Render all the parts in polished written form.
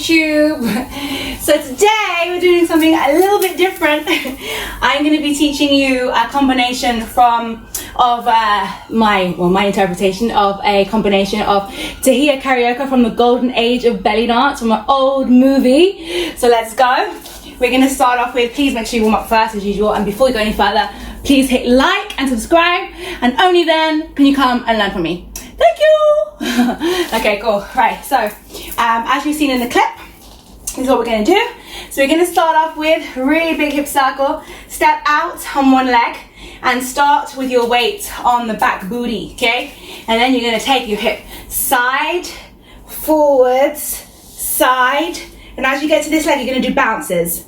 YouTube. So today we're doing something a little bit different. I'm going to be teaching you a combination of my interpretation of a combination of Taheya Kariokka from the golden age of belly dance from an old movie. So let's go. We're going to start off with, please make sure you warm up first as usual, and before we go any further, please hit like and subscribe, and only then can you come and learn from me. Thank you. Okay, cool. Right, so as you've seen in the clip, this is what we're going to do. So we're going to start off with really big hip circle, step out on one leg and start with your weight on the back booty, okay? And then you're going to take your hip side, forwards, side, and as you get to this leg, you're going to do bounces.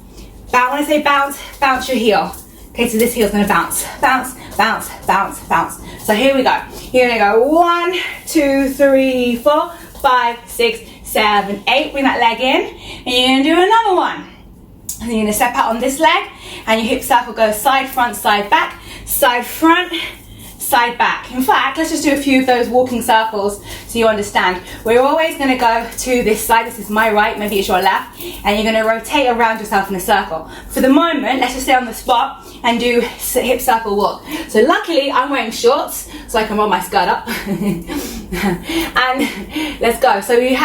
When I say bounce, bounce your heel. Okay, so this heel's going to bounce, bounce, bounce, bounce, bounce. So here we go. You're going to go 1, 2, 3, 4, 5, 6, 7, 8. Bring that leg in, and you're going to do another one. And then you're going to step out on this leg, and your hip circle goes side, front, side, back, side, front, side, back. In fact, let's just do a few of those walking circles so you understand. We're always going to go to this side. This is my right, maybe it's your left, and you're going to rotate around yourself in a circle. For the moment, let's just stay on the spot and do hip circle walk. So luckily, I'm wearing shorts so I can roll my skirt up. And let's go. So you're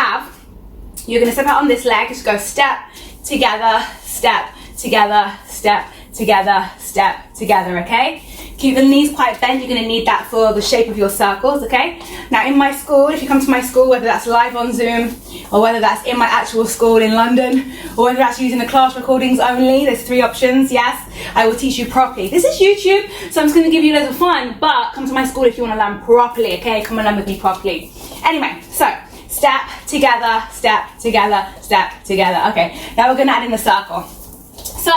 going to step out on this leg, just go step, together, step, together, step, together, step, together, okay? Keep the knees quite bent. You're going to need that for the shape of your circles, okay? Now in my school, if you come to my school, whether that's live on Zoom or whether that's in my actual school in London or whether that's using the class recordings only, there's 3 options, yes? I will teach you properly. This is YouTube, so I'm just going to give you loads of fun, but come to my school if you want to learn properly, okay? Come and learn with me properly. Anyway, so step, together, step, together, step, together. Okay, now we're going to add in the circle. So,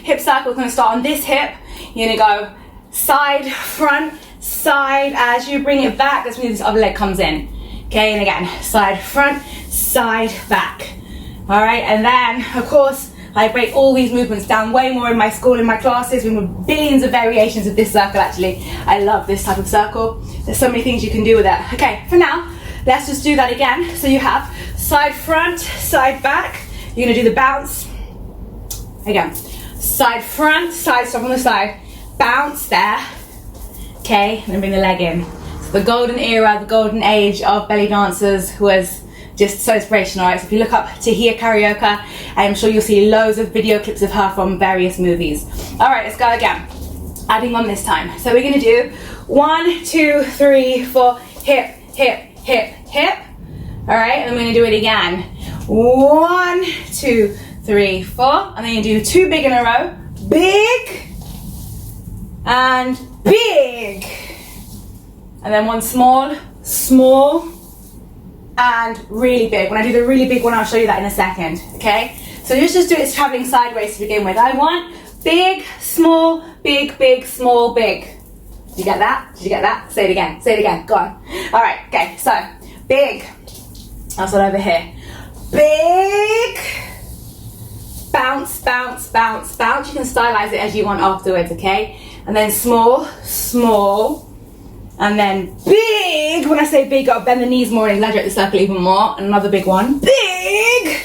hip circle is going to start on this hip. You're going to go side, front, side. As you bring it back, that's when this other leg comes in. Okay, and again, side, front, side, back. All right, and then, of course, I break all these movements down way more in my school, in my classes, with billions of variations of this circle, actually. I love this type of circle. There's so many things you can do with it. Okay, for now, let's just do that again. So you have side, front, side, back. You're going to do the bounce. Again, side, front, side, stop on the side. Bounce there, okay, and then bring the leg in. So the golden era, the golden age of belly dancers was just so inspirational, right? So if you look up Taheya Kariokka, I'm sure you'll see loads of video clips of her from various movies. All right, let's go again. Adding on this time. So we're gonna do 1, 2, 3, 4, hip, hip, hip, hip. All right, and I'm gonna do it again. 1, 2, 3, 4, and then you do 2 big in a row. Big, and big, and then 1 small, small, and really big. When I do the really big one, I'll show you that in a second, okay? So just do it traveling sideways to begin with. I want big, small, big, big, small, big. Did you get that? Did you get that? Say it again, say it again, go on. All right, okay, so big, that's what over here. Big, bounce, bounce, bounce, bounce. You can stylize it as you want afterwards, okay? And then small, small, and then big. When I say big, I'll bend the knees more and exaggerate the circle even more. And another big one, big,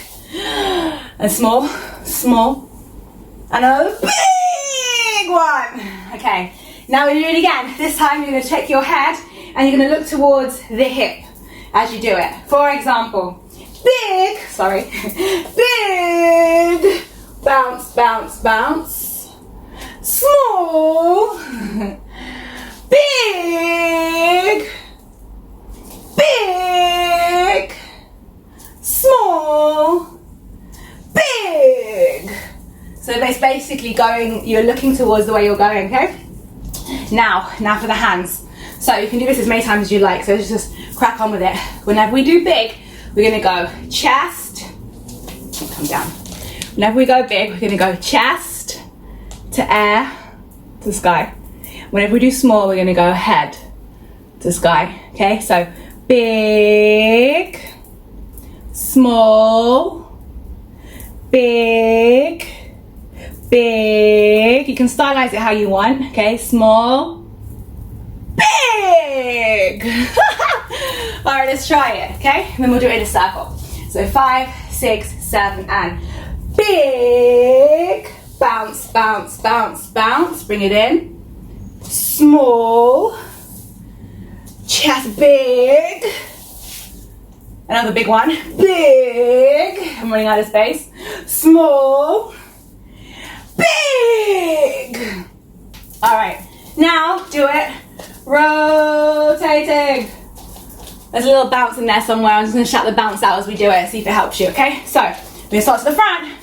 and small, small, and another big one. Okay, now we do it again. This time you're going to take your head and you're going to look towards the hip as you do it. For example, big, sorry, big, bounce, bounce, bounce. Small, big, big, small, big. So it's basically going, you're looking towards the way you're going, okay? Now for the hands. So you can do this as many times as you like, so just crack on with it. Whenever we do big, we're gonna go chest, come down. Whenever we go big, we're gonna go chest, to air, to sky. Whenever we do small, we're gonna go head to sky, okay? So big, small, big, big. You can stylize it how you want, okay? Small, big. All right, let's try it, okay? And then we'll do it in a circle. So 5, 6, 7, and big. Bounce, bounce, bounce, bounce. Bring it in. Small. Chest big. Another big one. Big. I'm running out of space. Small. Big. All right. Now do it. Rotating. There's a little bounce in there somewhere. I'm just going to shout the bounce out as we do it. See if it helps you, okay? So, we're going to start to the front.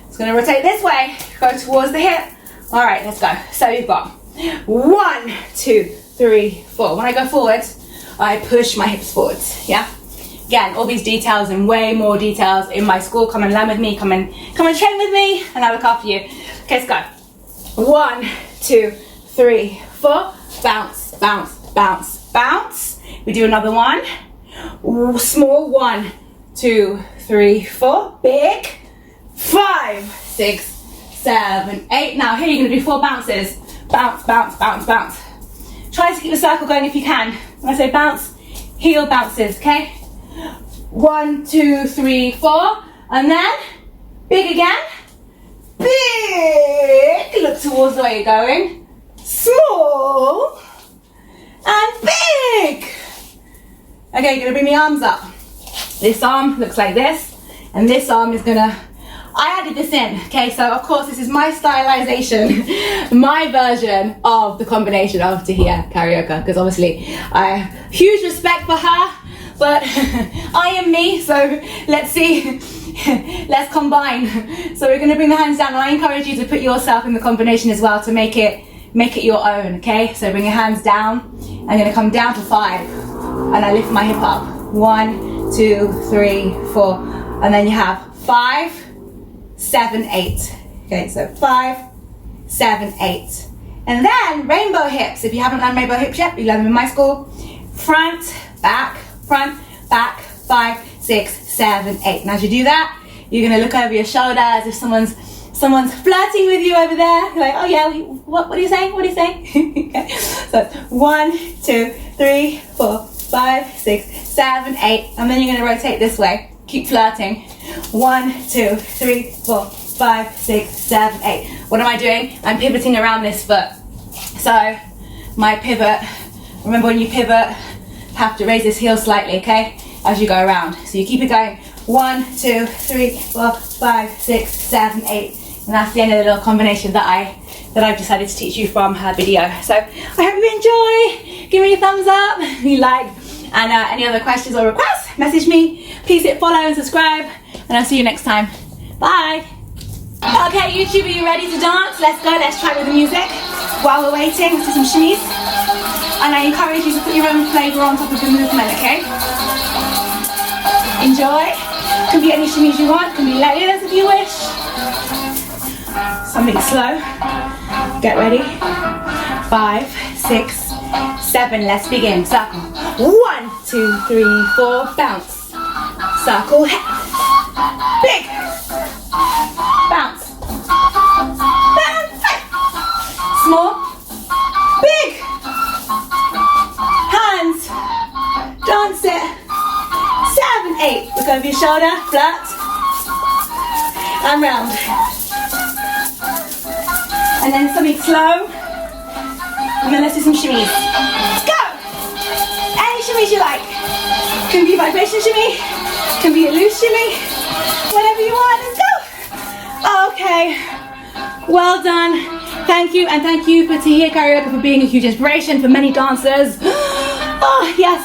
It's going to rotate this way. Go towards the hip. All right, let's go. So, you've got 1, 2, 3, 4. When I go forward, I push my hips forward, yeah? Again, all these details and way more details in my school. Come and learn with me. Come and train with me, and I'll look after you. Okay, let's go. 1, 2, 3, 4. Bounce, bounce, bounce, bounce. We do another one. Small. 1, 2, 3, 4. Big. 5, 6, 7, 8. Now here you're going to do 4 bounces. Bounce, bounce, bounce, bounce. Try to keep the circle going if you can. When I say bounce, heel bounces, okay? 1, 2, 3, 4. And then big again. Big. Look towards the way you're going. Small. And big. Okay, you're gonna bring the arms up. This arm looks like this, and this arm is gonna, I added this in, okay, so of course this is my stylization, my version of the combination of Taheya Kariokka, because obviously I have huge respect for her, but I am me, so let's see, let's combine. So we're gonna bring the hands down, and I encourage you to put yourself in the combination as well to make it your own, okay? So bring your hands down. I'm gonna come down to 5, and I lift my hip up. 1, 2, 3, 4, and then you have 5, 7, 8. Okay, so 5, 7, 8. And then rainbow hips. If you haven't learned rainbow hips yet, you learn them in my school. Front, back, 5, 6, 7, 8. And as you do that, you're gonna look over your shoulder as if someone's flirting with you over there. You're like, oh yeah, what are you saying? What are you saying? Okay. So 1, 2, 3, 4, 5, 6, 7, 8. And then you're going to rotate this way. Keep flirting. 1, 2, 3, 4, 5, 6, 7, 8. What am I doing? I'm pivoting around this foot. So my pivot, remember when you pivot, have to raise this heel slightly, okay? As you go around. So you keep it going. 1, 2, 3, 4, 5, 6, 7, 8. And that's the end of the little combination that I've decided to teach you from her video. So I hope you enjoy. Give me a thumbs up if you like. And any other questions or requests, message me. Please hit follow and subscribe. And I'll see you next time. Bye. Okay, YouTube, are you ready to dance? Let's go. Let's try with the music. While we're waiting, let's do some shimmies. And I encourage you to put your own flavor on top of the movement, okay? Enjoy. Can be any shimmies you want. Can be layers if you wish. Something slow. Get ready. 5, 6, 7. Let's begin. Circle. 1, 2, 3, 4. Bounce. Circle. Big. Bounce. Bounce. Small. Big. Hands. Dance it. 7, 8. Look over your shoulder. Flat. And round. And then something slow. And then let's do some shimmies. Let's go! Any shimmies you like. Can be vibration shimmy. Can be a loose shimmy. Whatever you want. Let's go! Okay. Well done. Thank you. And thank you for Taheyya Kariokka for being a huge inspiration for many dancers. Oh, yes.